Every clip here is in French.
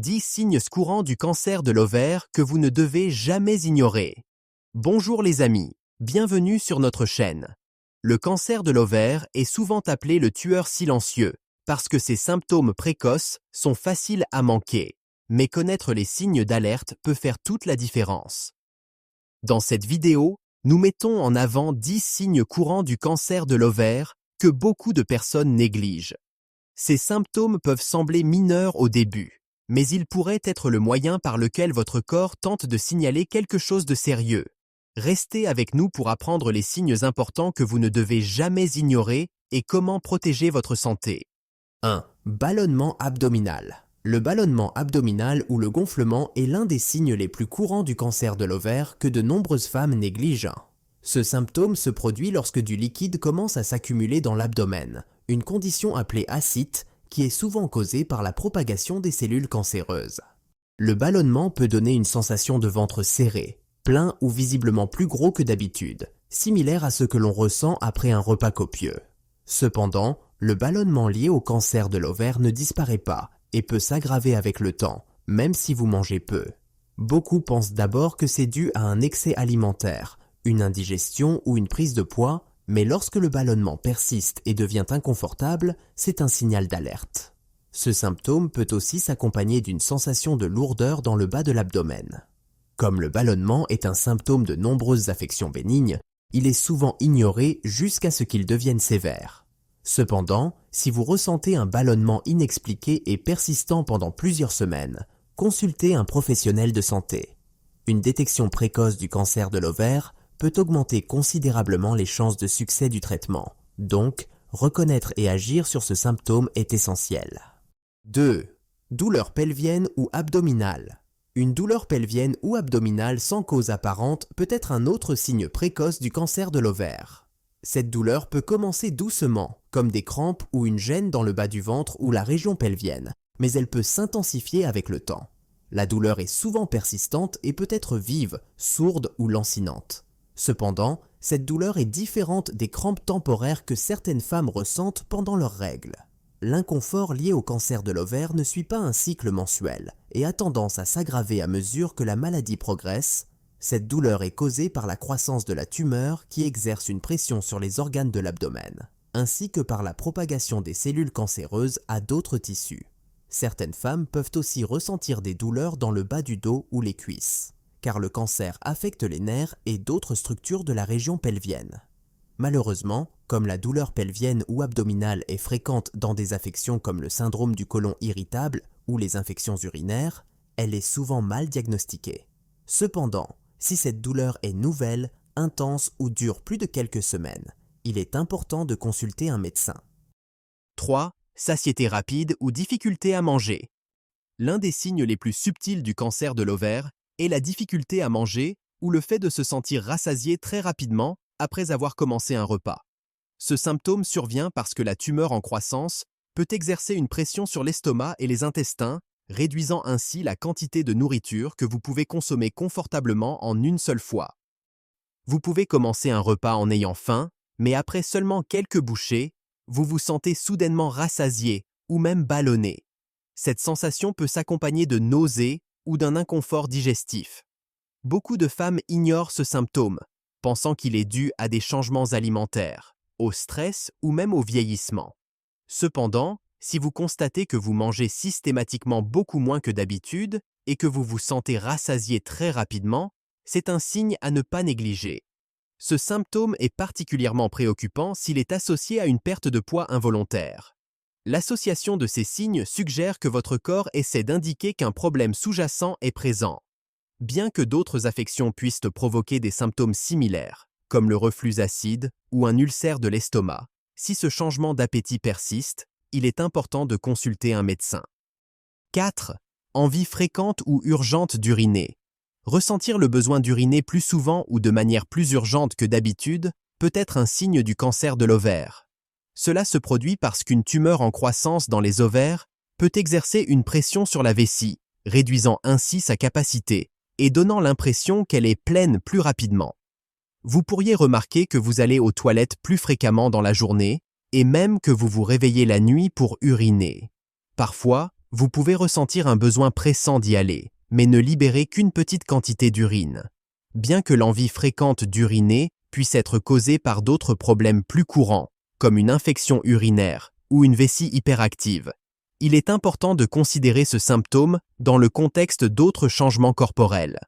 10 signes courants du cancer de l'ovaire que vous ne devez jamais ignorer. Bonjour les amis, bienvenue sur notre chaîne. Le cancer de l'ovaire est souvent appelé le tueur silencieux, parce que ses symptômes précoces sont faciles à manquer, mais connaître les signes d'alerte peut faire toute la différence. Dans cette vidéo, nous mettons en avant 10 signes courants du cancer de l'ovaire que beaucoup de personnes négligent. Ces symptômes peuvent sembler mineurs au début, mais ils pourraient être le moyen par lequel votre corps tente de signaler quelque chose de sérieux. Restez avec nous pour apprendre les signes importants que vous ne devez jamais ignorer et comment protéger votre santé. 1. Ballonnement abdominal. Le ballonnement abdominal ou le gonflement est l'un des signes les plus courants du cancer de l'ovaire que de nombreuses femmes négligent. Ce symptôme se produit lorsque du liquide commence à s'accumuler dans l'abdomen, une condition appelée ascite qui est souvent causée par la propagation des cellules cancéreuses. Le ballonnement peut donner une sensation de ventre serré, plein ou visiblement plus gros que d'habitude, similaire à ce que l'on ressent après un repas copieux. Cependant, le ballonnement lié au cancer de l'ovaire ne disparaît pas et peut s'aggraver avec le temps, même si vous mangez peu. Beaucoup pensent d'abord que c'est dû à un excès alimentaire, une indigestion ou une prise de poids, mais lorsque le ballonnement persiste et devient inconfortable, c'est un signal d'alerte. Ce symptôme peut aussi s'accompagner d'une sensation de lourdeur dans le bas de l'abdomen. Comme le ballonnement est un symptôme de nombreuses affections bénignes, il est souvent ignoré jusqu'à ce qu'il devienne sévère. Cependant, si vous ressentez un ballonnement inexpliqué et persistant pendant plusieurs semaines, consultez un professionnel de santé. Une détection précoce du cancer de l'ovaire peut augmenter considérablement les chances de succès du traitement. Donc, reconnaître et agir sur ce symptôme est essentiel. 2. Douleur pelvienne ou abdominale. Une douleur pelvienne ou abdominale sans cause apparente peut être un autre signe précoce du cancer de l'ovaire. Cette douleur peut commencer doucement, comme des crampes ou une gêne dans le bas du ventre ou la région pelvienne, mais elle peut s'intensifier avec le temps. La douleur est souvent persistante et peut être vive, sourde ou lancinante. Cependant, cette douleur est différente des crampes temporaires que certaines femmes ressentent pendant leurs règles. L'inconfort lié au cancer de l'ovaire ne suit pas un cycle mensuel et a tendance à s'aggraver à mesure que la maladie progresse. Cette douleur est causée par la croissance de la tumeur qui exerce une pression sur les organes de l'abdomen, ainsi que par la propagation des cellules cancéreuses à d'autres tissus. Certaines femmes peuvent aussi ressentir des douleurs dans le bas du dos ou les cuisses, car le cancer affecte les nerfs et d'autres structures de la région pelvienne. Malheureusement, comme la douleur pelvienne ou abdominale est fréquente dans des affections comme le syndrome du côlon irritable ou les infections urinaires, elle est souvent mal diagnostiquée. Cependant, si cette douleur est nouvelle, intense ou dure plus de quelques semaines, il est important de consulter un médecin. 3. Satiété rapide ou difficulté à manger. L'un des signes les plus subtils du cancer de l'ovaire est la difficulté à manger ou le fait de se sentir rassasié très rapidement après avoir commencé un repas. Ce symptôme survient parce que la tumeur en croissance peut exercer une pression sur l'estomac et les intestins, réduisant ainsi la quantité de nourriture que vous pouvez consommer confortablement en une seule fois. Vous pouvez commencer un repas en ayant faim, mais après seulement quelques bouchées, vous vous sentez soudainement rassasié ou même ballonné. Cette sensation peut s'accompagner de nausées ou d'un inconfort digestif. Beaucoup de femmes ignorent ce symptôme, pensant qu'il est dû à des changements alimentaires, au stress ou même au vieillissement. Cependant, si vous constatez que vous mangez systématiquement beaucoup moins que d'habitude et que vous vous sentez rassasié très rapidement, c'est un signe à ne pas négliger. Ce symptôme est particulièrement préoccupant s'il est associé à une perte de poids involontaire. L'association de ces signes suggère que votre corps essaie d'indiquer qu'un problème sous-jacent est présent. Bien que d'autres affections puissent provoquer des symptômes similaires, comme le reflux acide ou un ulcère de l'estomac, si ce changement d'appétit persiste, il est important de consulter un médecin. 4. Envie fréquente ou urgente d'uriner. Ressentir le besoin d'uriner plus souvent ou de manière plus urgente que d'habitude peut être un signe du cancer de l'ovaire. Cela se produit parce qu'une tumeur en croissance dans les ovaires peut exercer une pression sur la vessie, réduisant ainsi sa capacité et donnant l'impression qu'elle est pleine plus rapidement. Vous pourriez remarquer que vous allez aux toilettes plus fréquemment dans la journée et même que vous vous réveillez la nuit pour uriner. Parfois, Vous pouvez ressentir un besoin pressant d'y aller, mais ne libérer qu'une petite quantité d'urine. Bien que l'envie fréquente d'uriner puisse être causée par d'autres problèmes plus courants, comme une infection urinaire ou une vessie hyperactive, il est important de considérer ce symptôme dans le contexte d'autres changements corporels.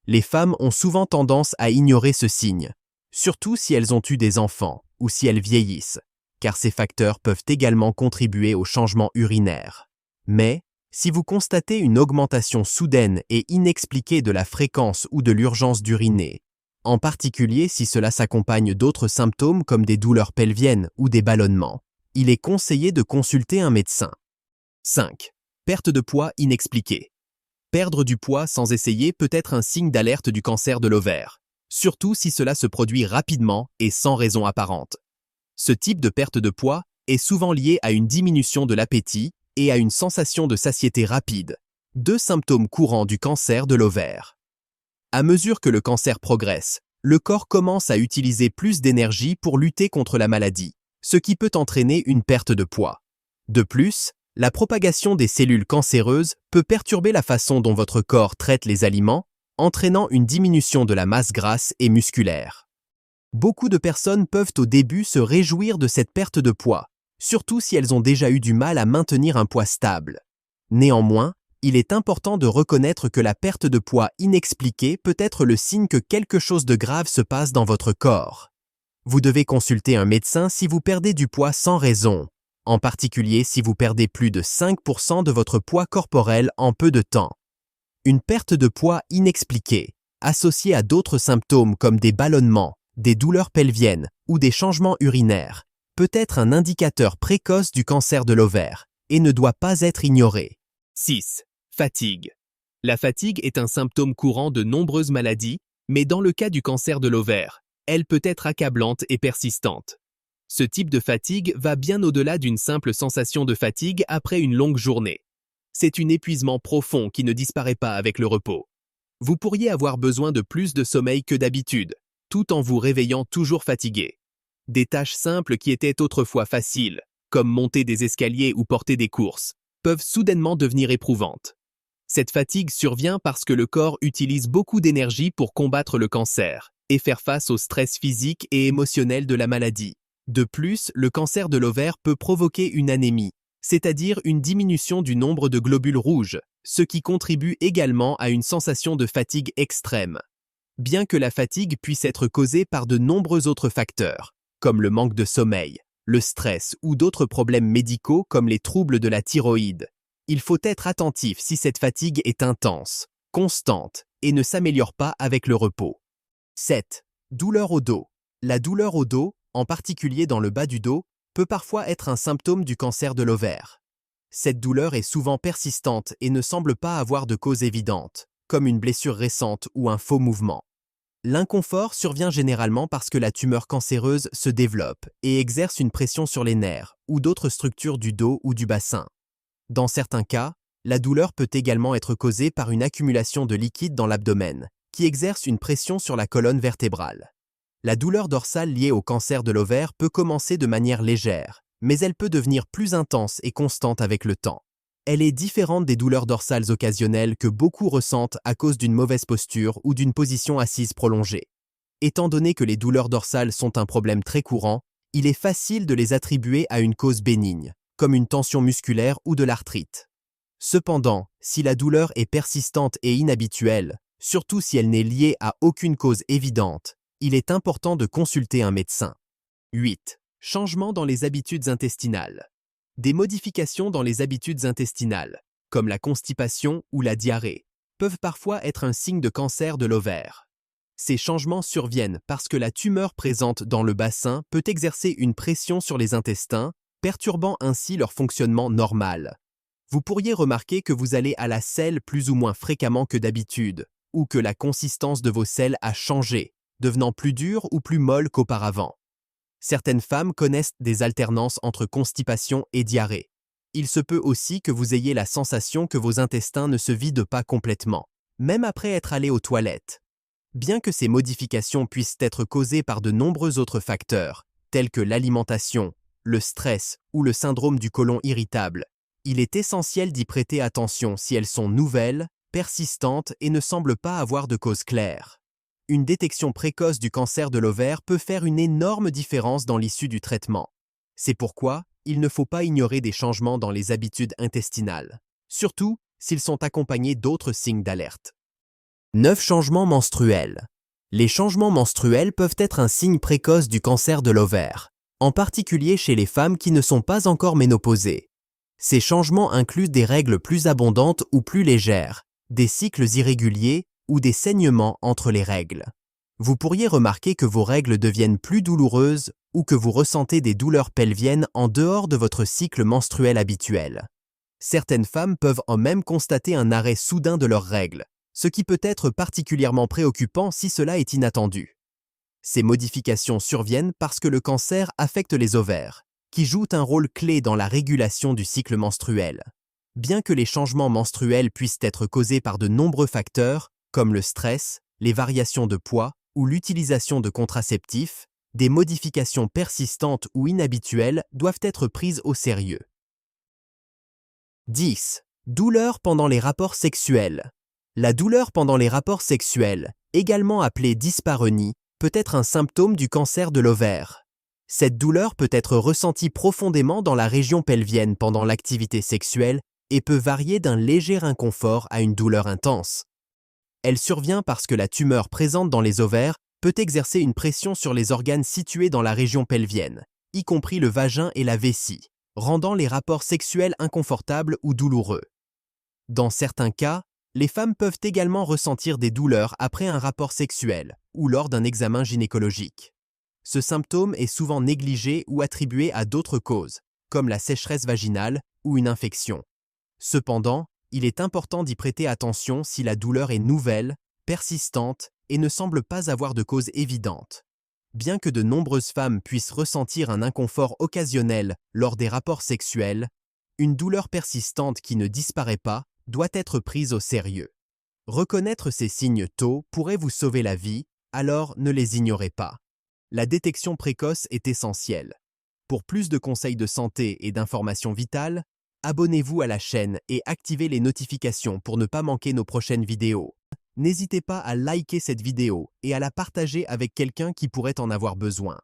Les femmes ont souvent tendance à ignorer ce signe, surtout si elles ont eu des enfants ou si elles vieillissent, car ces facteurs peuvent également contribuer au changement urinaire. Mais, si vous constatez une augmentation soudaine et inexpliquée de la fréquence ou de l'urgence d'uriner, en particulier si cela s'accompagne d'autres symptômes comme des douleurs pelviennes ou des ballonnements, il est conseillé de consulter un médecin. 5. Perte de poids inexpliquée. Perdre du poids sans essayer peut être un signe d'alerte du cancer de l'ovaire, surtout si cela se produit rapidement et sans raison apparente. Ce type de perte de poids est souvent lié à une diminution de l'appétit et à une sensation de satiété rapide, deux symptômes courants du cancer de l'ovaire. À mesure que le cancer progresse, le corps commence à utiliser plus d'énergie pour lutter contre la maladie, ce qui peut entraîner une perte de poids. De plus, la propagation des cellules cancéreuses peut perturber la façon dont votre corps traite les aliments, entraînant une diminution de la masse grasse et musculaire. Beaucoup de personnes peuvent au début se réjouir de cette perte de poids, surtout si elles ont déjà eu du mal à maintenir un poids stable. Néanmoins, il est important de reconnaître que la perte de poids inexpliquée peut être le signe que quelque chose de grave se passe dans votre corps. Vous devez consulter un médecin si vous perdez du poids sans raison, en particulier si vous perdez plus de 5% de votre poids corporel en peu de temps. Une perte de poids inexpliquée, associée à d'autres symptômes comme des ballonnements, des douleurs pelviennes ou des changements urinaires, peut être un indicateur précoce du cancer de l'ovaire et ne doit pas être ignoré. 6. Fatigue. La fatigue est un symptôme courant de nombreuses maladies, mais dans le cas du cancer de l'ovaire, elle peut être accablante et persistante. Ce type de fatigue va bien au-delà d'une simple sensation de fatigue après une longue journée. C'est un épuisement profond qui ne disparaît pas avec le repos. Vous pourriez avoir besoin de plus de sommeil que d'habitude, tout en vous réveillant toujours fatigué. Des tâches simples qui étaient autrefois faciles, comme monter des escaliers ou porter des courses, peuvent soudainement devenir éprouvantes. Cette fatigue survient parce que le corps utilise beaucoup d'énergie pour combattre le cancer et faire face au stress physique et émotionnel de la maladie. De plus, le cancer de l'ovaire peut provoquer une anémie, c'est-à-dire une diminution du nombre de globules rouges, ce qui contribue également à une sensation de fatigue extrême. Bien que la fatigue puisse être causée par de nombreux autres facteurs, comme le manque de sommeil, le stress ou d'autres problèmes médicaux comme les troubles de la thyroïde, il faut être attentif si cette fatigue est intense, constante et ne s'améliore pas avec le repos. 7. Douleur au dos. La douleur au dos, en particulier dans le bas du dos, peut parfois être un symptôme du cancer de l'ovaire. Cette douleur est souvent persistante et ne semble pas avoir de cause évidente, comme une blessure récente ou un faux mouvement. L'inconfort survient généralement parce que la tumeur cancéreuse se développe et exerce une pression sur les nerfs ou d'autres structures du dos ou du bassin. Dans certains cas, la douleur peut également être causée par une accumulation de liquide dans l'abdomen, qui exerce une pression sur la colonne vertébrale. La douleur dorsale liée au cancer de l'ovaire peut commencer de manière légère, mais elle peut devenir plus intense et constante avec le temps. Elle est différente des douleurs dorsales occasionnelles que beaucoup ressentent à cause d'une mauvaise posture ou d'une position assise prolongée. Étant donné que les douleurs dorsales sont un problème très courant, il est facile de les attribuer à une cause bénigne, comme une tension musculaire ou de l'arthrite. Cependant, si la douleur est persistante et inhabituelle, surtout si elle n'est liée à aucune cause évidente, il est important de consulter un médecin. 8. Changements dans les habitudes intestinales. Des modifications dans les habitudes intestinales, comme la constipation ou la diarrhée, peuvent parfois être un signe de cancer de l'ovaire. Ces changements surviennent parce que la tumeur présente dans le bassin peut exercer une pression sur les intestins, perturbant ainsi leur fonctionnement normal. Vous pourriez remarquer que vous allez à la selle plus ou moins fréquemment que d'habitude, ou que la consistance de vos selles a changé, devenant plus dure ou plus molle qu'auparavant. Certaines femmes connaissent des alternances entre constipation et diarrhée. Il se peut aussi que vous ayez la sensation que vos intestins ne se vident pas complètement, même après être allé aux toilettes. Bien que ces modifications puissent être causées par de nombreux autres facteurs, tels que l'alimentation, le stress ou le syndrome du côlon irritable, Il est essentiel d'y prêter attention si elles sont nouvelles, persistantes et ne semblent pas avoir de cause claire. Une détection précoce du cancer de l'ovaire peut faire une énorme différence dans l'issue du traitement. C'est pourquoi il ne faut pas ignorer des changements dans les habitudes intestinales, surtout s'ils sont accompagnés d'autres signes d'alerte. 9 changements menstruels. Les changements menstruels peuvent être un signe précoce du cancer de l'ovaire, en particulier chez les femmes qui ne sont pas encore ménopausées. Ces changements incluent des règles plus abondantes ou plus légères, des cycles irréguliers ou des saignements entre les règles. Vous pourriez remarquer que vos règles deviennent plus douloureuses ou que vous ressentez des douleurs pelviennes en dehors de votre cycle menstruel habituel. Certaines femmes peuvent en même constater un arrêt soudain de leurs règles, ce qui peut être particulièrement préoccupant si cela est inattendu. Ces modifications surviennent parce que le cancer affecte les ovaires, qui jouent un rôle clé dans la régulation du cycle menstruel. Bien que les changements menstruels puissent être causés par de nombreux facteurs, comme le stress, les variations de poids ou l'utilisation de contraceptifs, des modifications persistantes ou inhabituelles doivent être prises au sérieux. 10. Douleur pendant les rapports sexuels. La douleur pendant les rapports sexuels, également appelée dyspareunie, peut être un symptôme du cancer de l'ovaire. Cette douleur peut être ressentie profondément dans la région pelvienne pendant l'activité sexuelle et peut varier d'un léger inconfort à une douleur intense. Elle survient parce que la tumeur présente dans les ovaires peut exercer une pression sur les organes situés dans la région pelvienne, y compris le vagin et la vessie, rendant les rapports sexuels inconfortables ou douloureux. Dans certains cas, les femmes peuvent également ressentir des douleurs après un rapport sexuel ou lors d'un examen gynécologique. Ce symptôme est souvent négligé ou attribué à d'autres causes, comme la sécheresse vaginale ou une infection. Cependant, il est important d'y prêter attention si la douleur est nouvelle, persistante et ne semble pas avoir de cause évidente. Bien que de nombreuses femmes puissent ressentir un inconfort occasionnel lors des rapports sexuels, une douleur persistante qui ne disparaît pas doit être prise au sérieux. Reconnaître ces signes tôt pourrait vous sauver la vie, alors ne les ignorez pas. La détection précoce est essentielle. Pour plus de conseils de santé et d'informations vitales, abonnez-vous à la chaîne et activez les notifications pour ne pas manquer nos prochaines vidéos. N'hésitez pas à liker cette vidéo et à la partager avec quelqu'un qui pourrait en avoir besoin.